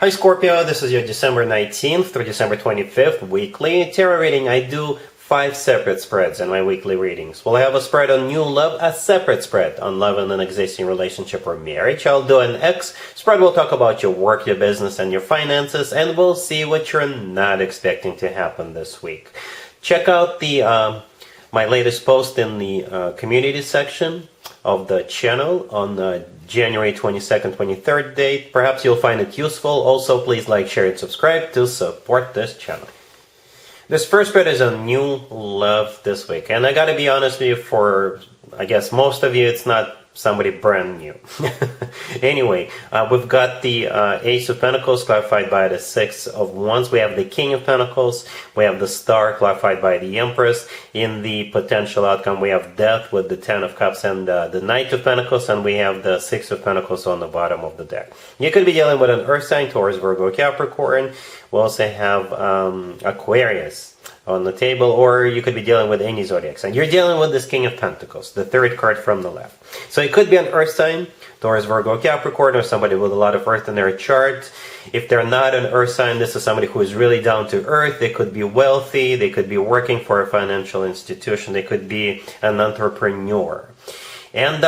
Hi Scorpio, this is your December 19th through December 25th weekly tarot reading. I do 5 separate spreads in my weekly readings. We'll have a spread on new love, a separate spread on love in an existing relationship or marriage. I'll do an X spread. We'll talk about your work, your business, and your finances, and we'll see what you're not expecting to happen this week. Check out the my latest post in the community section of the channel on January 22nd, 23rd date. Perhaps you'll find it useful. Also, please like, share, and subscribe to support this channel. This first spread is on new love this week. And I gotta be honest with you, for, I guess, most of you, it's not somebody brand new. Anyway, we've got the Ace of Pentacles clarified by the Six of Wands. We have the King of Pentacles. We have the Star clarified by the Empress. In the potential outcome, we have Death with the Ten of Cups and the Knight of Pentacles, and we have the Six of Pentacles on the bottom of the deck. You could be dealing with an Earth sign, Taurus, Virgo, Capricorn. We also have Aquarius on the table, or you could be dealing with any zodiac sign. You're dealing with this King of Pentacles, the third card from the left. So it could be an Earth sign, Taurus, Virgo, Capricorn, or somebody with a lot of Earth in their chart. If they're not an Earth sign, this is somebody who is really down to earth. They could be wealthy, they could be working for a financial institution, they could be an entrepreneur. And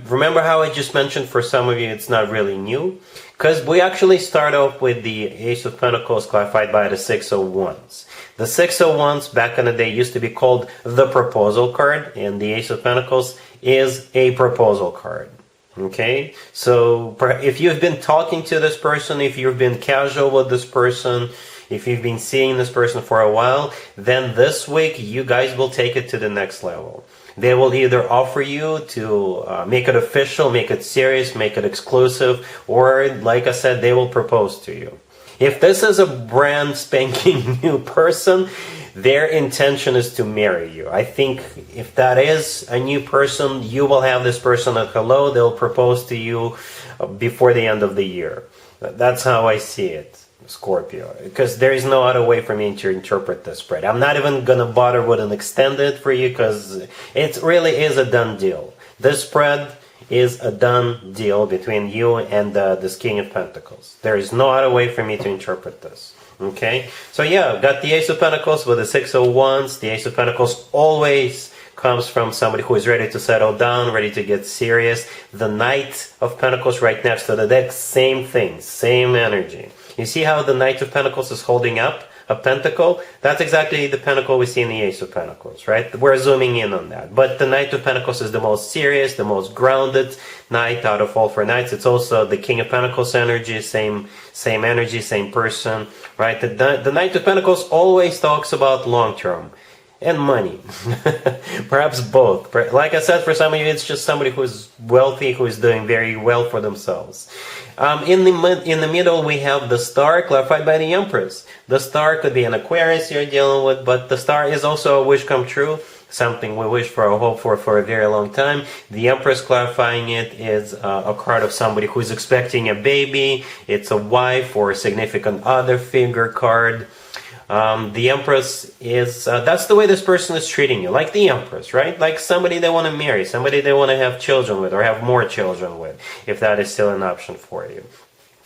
remember how I just mentioned, for some of you it's not really new, because we actually start off with the Ace of Pentacles clarified by the Six of Wands. The Six of Wands back in the day used to be called the proposal card, and the Ace of Pentacles is a proposal card. Okay, so if you've been talking to this person, if you've been casual with this person, if you've been seeing this person for a while, then this week you guys will take it to the next level. They will either offer you to make it official, make it serious, make it exclusive, or, like I said, they will propose to you. If this is a brand spanking new person, their intention is to marry you. I think if that is a new person, you will have this person at hello. They'll propose to you before the end of the year. That's how I see it, Scorpio, because there is no other way for me to interpret this spread. I'm not even going to bother with an extended for you, because it really is a done deal. This spread is a done deal between you and this King of Pentacles. There is no other way for me to interpret this. Okay, so yeah, got the Ace of Pentacles with the Six of Wands. The Ace of Pentacles always comes from somebody who is ready to settle down, ready to get serious. The Knight of Pentacles right next to the deck, same thing, same energy. You see how the Knight of Pentacles is holding up a pentacle? That's exactly the pentacle we see in the Ace of Pentacles, right? We're zooming in on that. But the Knight of Pentacles is the most serious, the most grounded knight out of all 4 knights. It's also the King of Pentacles energy, same energy, same person, right? The Knight of Pentacles always talks about long-term and money. Perhaps both. Like I said, for some of you, it's just somebody who is wealthy, who is doing very well for themselves. In the middle, we have the Star clarified by the Empress. The Star could be an Aquarius you're dealing with, but the Star is also a wish come true, something we wish for or hope for a very long time. The Empress clarifying it is a card of somebody who's expecting a baby. It's a wife or a significant other figure card. The Empress is, that's the way this person is treating you, like the Empress, right? Like somebody they want to marry, somebody they want to have children with or have more children with, if that is still an option for you.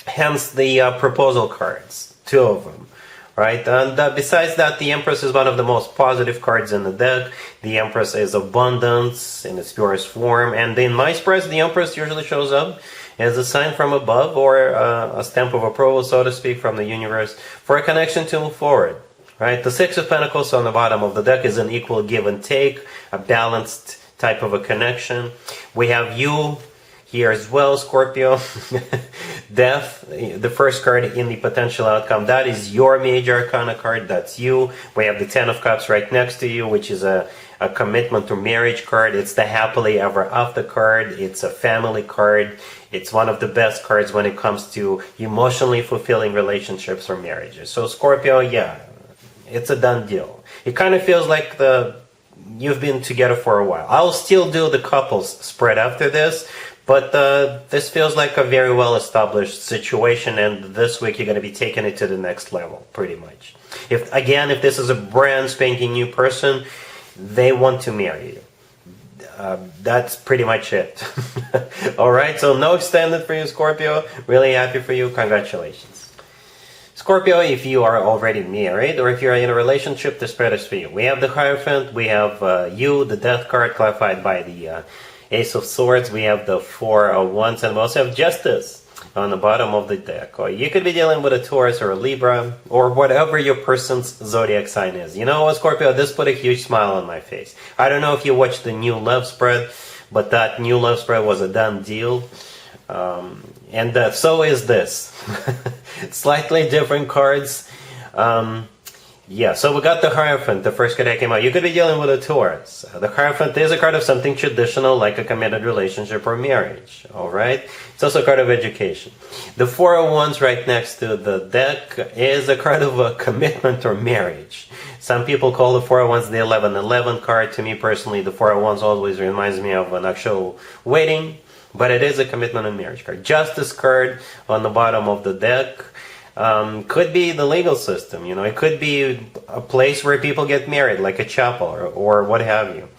Hence the proposal cards, 2 of them, right? And besides that, the Empress is one of the most positive cards in the deck. The Empress is abundance in its purest form, and in my spreads, the Empress usually shows up as a sign from above, or a stamp of approval, so to speak, from the universe for a connection to move forward, right? The Six of Pentacles on the bottom of the deck is an equal give and take, a balanced type of a connection. We have you here as well, Scorpio. Death, the first card in the potential outcome, that is your major arcana card, that's you. We have the Ten of Cups right next to you, which is a commitment to marriage card. It's the happily ever after card. It's a family card. It's one of the best cards when it comes to emotionally fulfilling relationships or marriages. So Scorpio, yeah, it's a done deal. It kind of feels like you've been together for a while. I'll still do the couples spread after this, but this feels like a very well-established situation, and this week you're going to be taking it to the next level, pretty much. If this is a brand spanking new person, they want to marry you. That's pretty much it. Alright, so no extended for you, Scorpio. Really happy for you. Congratulations. Scorpio, if you are already married or if you're in a relationship, the spread is for you. We have the Hierophant, we have you, the Death card, clarified by the Ace of Swords. We have the Four of Wands, and we also have Justice on the bottom of the deck. Or you could be dealing with a Taurus or a Libra, or whatever your person's zodiac sign is. You know what, Scorpio? This put a huge smile on my face. I don't know if you watched the new love spread, but that new love spread was a done deal. And so is this. Slightly different cards. Yeah, so we got the Hierophant, the first card that came out. You could be dealing with a Taurus. The Hierophant is a card of something traditional, like a committed relationship or marriage. Alright? It's also a card of education. The Four of Wands right next to the deck is a card of a commitment or marriage. Some people call the Four of Wands the 11-11 card. To me personally, the Four of Wands always reminds me of an actual wedding. But it is a commitment and marriage card. Justice card on the bottom of the deck. Could be the legal system, you know. It could be a place where people get married, like a chapel or what have you.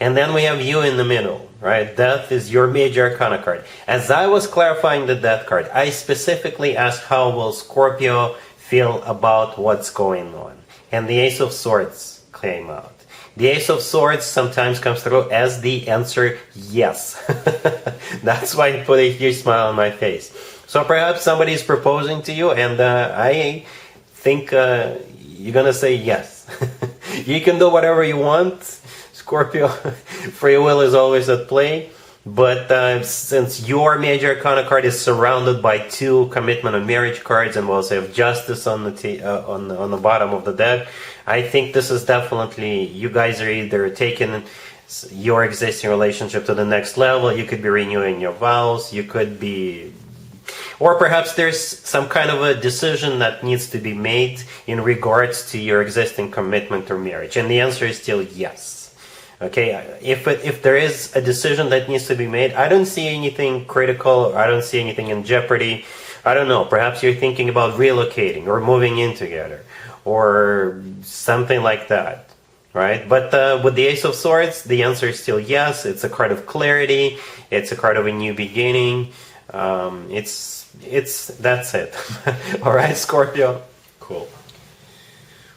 And then we have you in the middle, right? Death is your major arcana card. As I was clarifying the Death card, I specifically asked how will Scorpio feel about what's going on. And the Ace of Swords came out. The Ace of Swords sometimes comes through as the answer yes. That's why it put a huge smile on my face. So perhaps somebody is proposing to you, and I think you're going to say yes. You can do whatever you want. Scorpio, free will is always at play. But since your major arcana card is surrounded by two commitment and marriage cards, and we also have Justice on the bottom of the deck, I think this is definitely, you guys are either taking your existing relationship to the next level. You could be renewing your vows. You could be, or perhaps there's some kind of a decision that needs to be made in regards to your existing commitment or marriage, and the answer is still yes. Okay, if there is a decision that needs to be made, I don't see anything critical, I don't see anything in jeopardy. I don't know, perhaps you're thinking about relocating or moving in together or something like that, right? But with the Ace of Swords, the answer is still yes. It's a card of clarity, it's a card of a new beginning. That's it. All right, Scorpio? Cool.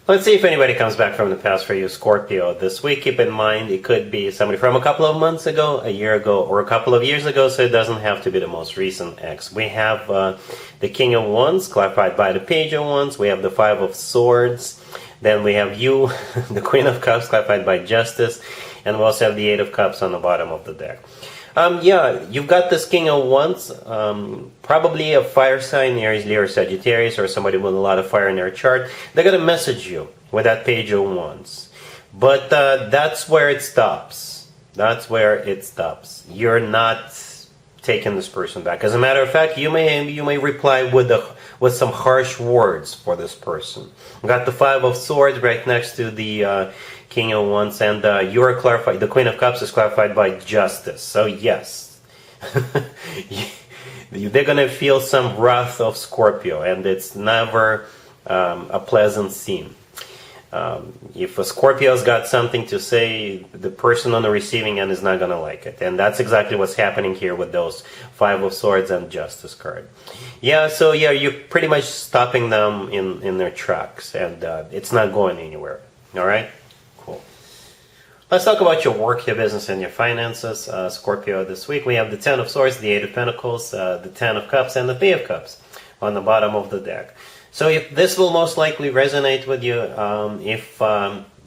Let's see if anybody comes back from the past for you, Scorpio, this week. Keep in mind, it could be somebody from a couple of months ago, a year ago, or a couple of years ago, so it doesn't have to be the most recent ex. We have the King of Wands, clarified by the Page of Wands. We have the Five of Swords. Then we have you, the Queen of Cups, clarified by Justice. And we also have the Eight of Cups on the bottom of the deck. Yeah, you've got this King of Wands, probably a fire sign, Aries, Leo, or Sagittarius, or somebody with a lot of fire in their chart. They're going to message you with that Page of Wands. But that's where it stops. That's where it stops. You're not taking this person back. As a matter of fact, you may reply with some harsh words for this person. We got the Five of Swords right next to the King of Wands, and you're clarified. The Queen of Cups is clarified by Justice. So yes, they're gonna feel some wrath of Scorpio, and it's never a pleasant scene. If a Scorpio's got something to say, the person on the receiving end is not gonna like it, and that's exactly what's happening here with those Five of Swords and Justice card. Yeah, so yeah, you're pretty much stopping them in their tracks, and it's not going anywhere. All right. Let's talk about your work, your business, and your finances, Scorpio, this week. We have the Ten of Swords, the Eight of Pentacles, the Ten of Cups, and the Three of Cups on the bottom of the deck. So if this will most likely resonate with you, if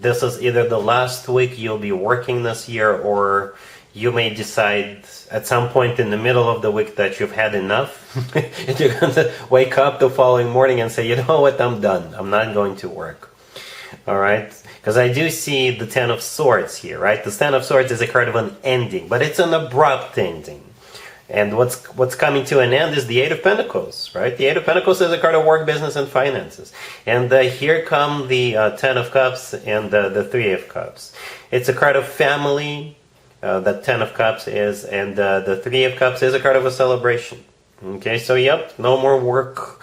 this is either the last week you'll be working this year, or you may decide at some point in the middle of the week that you've had enough, and you're going to wake up the following morning and say, you know what, I'm done. I'm not going to work. All right? Because I do see the Ten of Swords here, right? The Ten of Swords is a card of an ending, but it's an abrupt ending. And what's coming to an end is the Eight of Pentacles, right? The Eight of Pentacles is a card of work, business, and finances. And here come the Ten of Cups and the Three of Cups. It's a card of family, that Ten of Cups is, and the Three of Cups is a card of a celebration. Okay, so yep, no more work,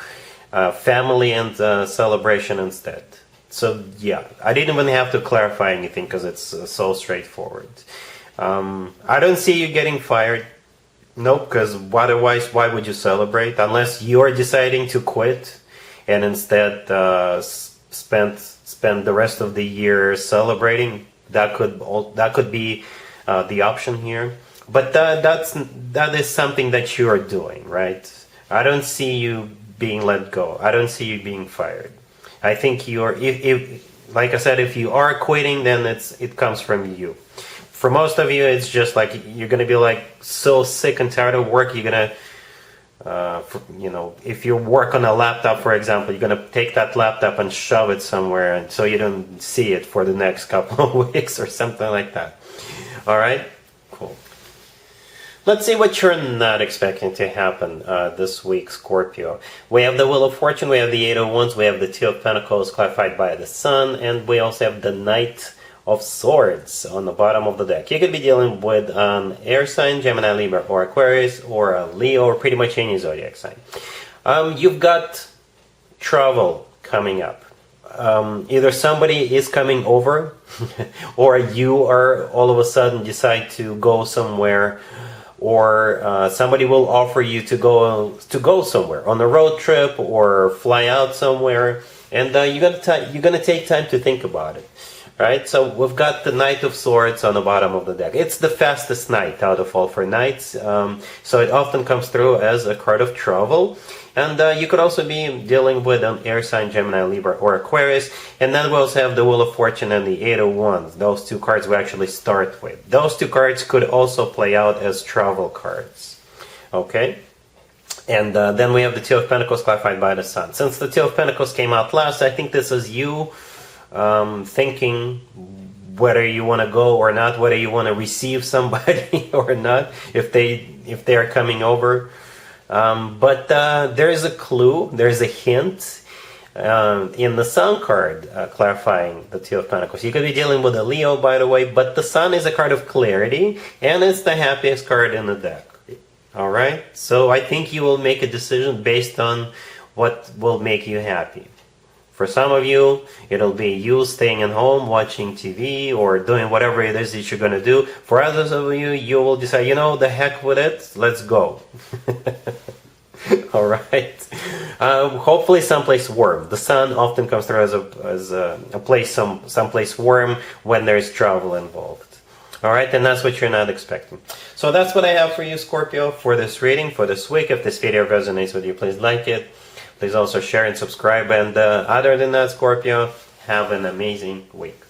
family and celebration instead. So yeah, I didn't even have to clarify anything because it's so straightforward. I don't see you getting fired. Nope, because otherwise why would you celebrate? Unless you're deciding to quit and instead spend the rest of the year celebrating. That could be the option here. But that is something that you are doing, right? I don't see you being let go. I don't see you being fired. I think you're, if like I said, if you are quitting, then it comes from you. For most of you, it's just like you're gonna be like so sick and tired of work. You're gonna, if you work on a laptop, for example, you're gonna take that laptop and shove it somewhere, and so you don't see it for the next couple of weeks or something like that. All right, cool. Let's see what you're not expecting to happen this week, Scorpio. We have the Wheel of Fortune, we have the Eight of Wands, we have the Two of Pentacles clarified by the Sun, and we also have the Knight of Swords on the bottom of the deck. You could be dealing with an air sign, Gemini, Libra, or Aquarius, or a Leo, or pretty much any zodiac sign. You've got travel coming up. Either somebody is coming over, or you are all of a sudden decide to go somewhere, or somebody will offer you to go somewhere on a road trip or fly out somewhere, and you're gonna take time to think about it. Right, so we've got the Knight of Swords on the bottom of the deck. It's the fastest knight out of all 4 knights, so it often comes through as a card of travel. And you could also be dealing with an air sign, Gemini, Libra, or Aquarius. And then we also have the Wheel of Fortune and the Eight of Wands. Those 2 cards we actually start with. Those 2 cards could also play out as travel cards. Okay? And then we have the Two of Pentacles clarified by the Sun. Since the Two of Pentacles came out last, I think this is you thinking whether you want to go or not, whether you want to receive somebody or not, if they are coming over. But there is a clue, there is a hint in the Sun card clarifying the Two of Pentacles. You could be dealing with a Leo, by the way, but the Sun is a card of clarity, and it's the happiest card in the deck. All right, so I think you will make a decision based on what will make you happy. For some of you, it'll be you staying at home, watching TV, or doing whatever it is that you're going to do. For others of you, you will decide, the heck with it, let's go. All right. Hopefully someplace warm. The Sun often comes through as a place, someplace warm when there's travel involved. All right, and that's what you're not expecting. So that's what I have for you, Scorpio, for this reading, for this week. If this video resonates with you, please like it. Please also share and subscribe. And other than that, Scorpio, have an amazing week.